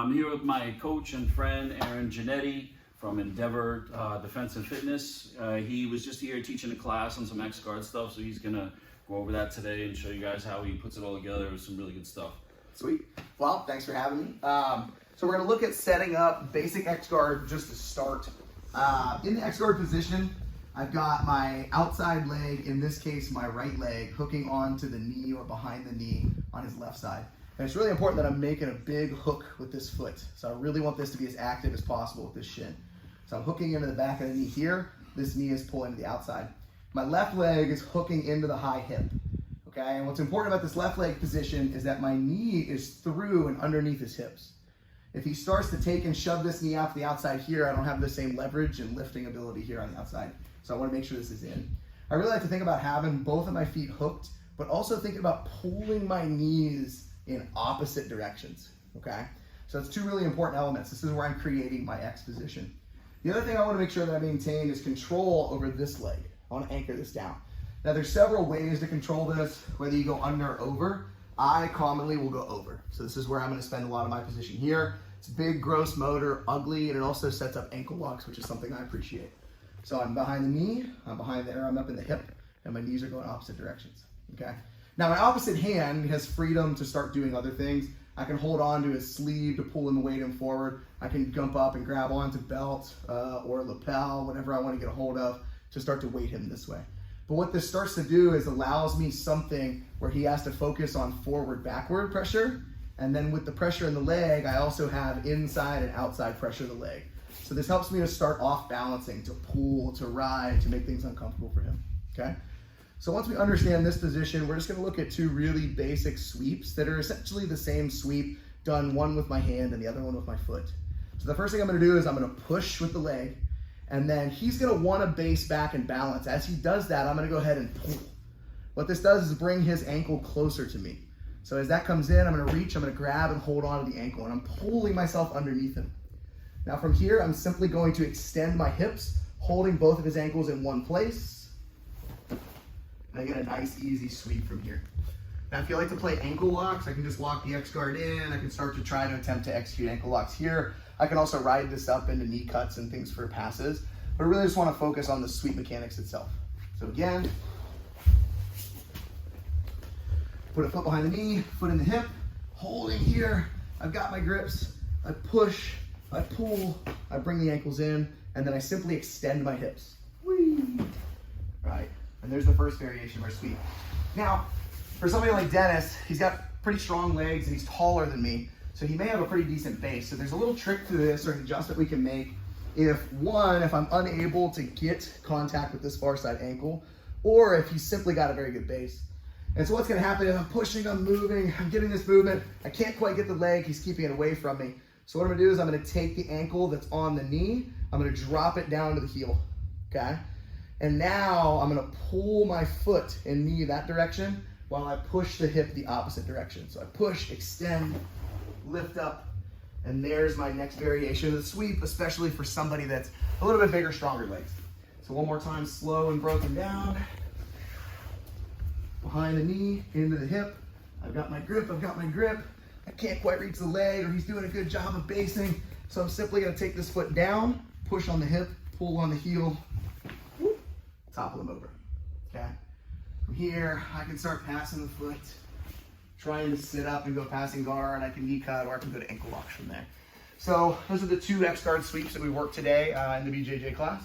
I'm here with my coach and friend, Aaron Jannetti from Endeavor Defense and Fitness. He was just here teaching a class on some X-Guard stuff, so he's gonna go over that today and show you guys how he puts it all together with some really good stuff. Sweet. Well, thanks for having me. So we're gonna look at setting up basic X-Guard just to start. In the X-Guard position, I've got my outside leg, in this case my right leg, hooking onto the knee or behind the knee on his left side. And it's really important that I'm making a big hook with this foot. So I really want this to be as active as possible with this shin. So I'm hooking into the back of the knee here. This knee is pulling to the outside. My left leg is hooking into the high hip. Okay, and what's important about this left leg position is that my knee is through and underneath his hips. If he starts to take and shove this knee out to the outside here, I don't have the same leverage and lifting ability here on the outside. So I want to make sure this is in. I really like to think about having both of my feet hooked, but also thinking about pulling my knees in opposite directions, okay? So it's two really important elements. This is where I'm creating my X position. The other thing I want to make sure that I maintain is control over this leg. I want to anchor this down. Now there's several ways to control this, whether you go under or over. I commonly will go over. So this is where I'm going to spend a lot of my position here. It's big, gross motor, ugly, and it also sets up ankle locks, which is something I appreciate. So I'm behind the knee, I'm behind there, I'm up in the hip, and my knees are going opposite directions, okay? Now my opposite hand has freedom to start doing other things. I can hold on to his sleeve to pull him and weight him forward. I can jump up and grab onto belt or lapel, whatever I want to get a hold of, to start to weight him this way. But what this starts to do is allows me something where he has to focus on forward-backward pressure, and then with the pressure in the leg, I also have inside and outside pressure of the leg. So this helps me to start off balancing, to pull, to ride, to make things uncomfortable for him, okay? So once we understand this position, we're just gonna look at two really basic sweeps that are essentially the same sweep, done one with my hand and the other one with my foot. So the first thing I'm gonna do is I'm gonna push with the leg, and then he's gonna wanna base back and balance. As he does that, I'm gonna go ahead and pull. What this does is bring his ankle closer to me. So as that comes in, I'm gonna reach, I'm gonna grab and hold on to the ankle, and I'm pulling myself underneath him. Now from here, I'm simply going to extend my hips, holding both of his ankles in one place. And I get a nice, easy sweep from here. Now if you like to play ankle locks, I can just lock the X-Guard in. I can start to try to attempt to execute ankle locks here. I can also ride this up into knee cuts and things for passes. But I really just want to focus on the sweep mechanics itself. So again, put a foot behind the knee, foot in the hip, holding here. I've got my grips, I push, I pull, I bring the ankles in, and then I simply extend my hips. Whee! Right, and there's the first variation of our sweep. Now, for somebody like Dennis, he's got pretty strong legs and he's taller than me, so he may have a pretty decent base. So there's a little trick to this, or an adjustment we can make if I'm unable to get contact with this far side ankle, or if he's simply got a very good base. And so what's gonna happen is I'm pushing, I'm moving, I'm getting this movement, I can't quite get the leg, he's keeping it away from me. So what I'm gonna do is I'm gonna take the ankle that's on the knee, I'm gonna drop it down to the heel, okay? And now I'm gonna pull my foot and knee that direction while I push the hip the opposite direction. So I push, extend, lift up, and there's my next variation of the sweep, especially for somebody that's a little bit bigger, stronger legs. So one more time, slow and broken down. Behind the knee, into the hip. I've got my grip, I've got my grip. I can't quite reach the leg, or he's doing a good job of basing. So I'm simply gonna take this foot down, push on the hip, pull on the heel, whoop, topple him over, okay? From here, I can start passing the foot, trying to sit up and go passing guard. I can knee cut, or I can go to ankle locks from there. So those are the two X-Guard sweeps that we worked today in the BJJ class.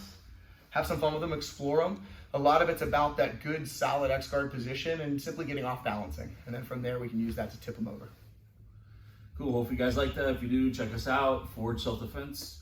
Have some fun with them, explore them. A lot of it's about that good, solid X-Guard position and simply getting off balancing. And then from there, we can use that to tip them over. Cool, hope you guys like that. If you do, check us out, Forge Self-Defense.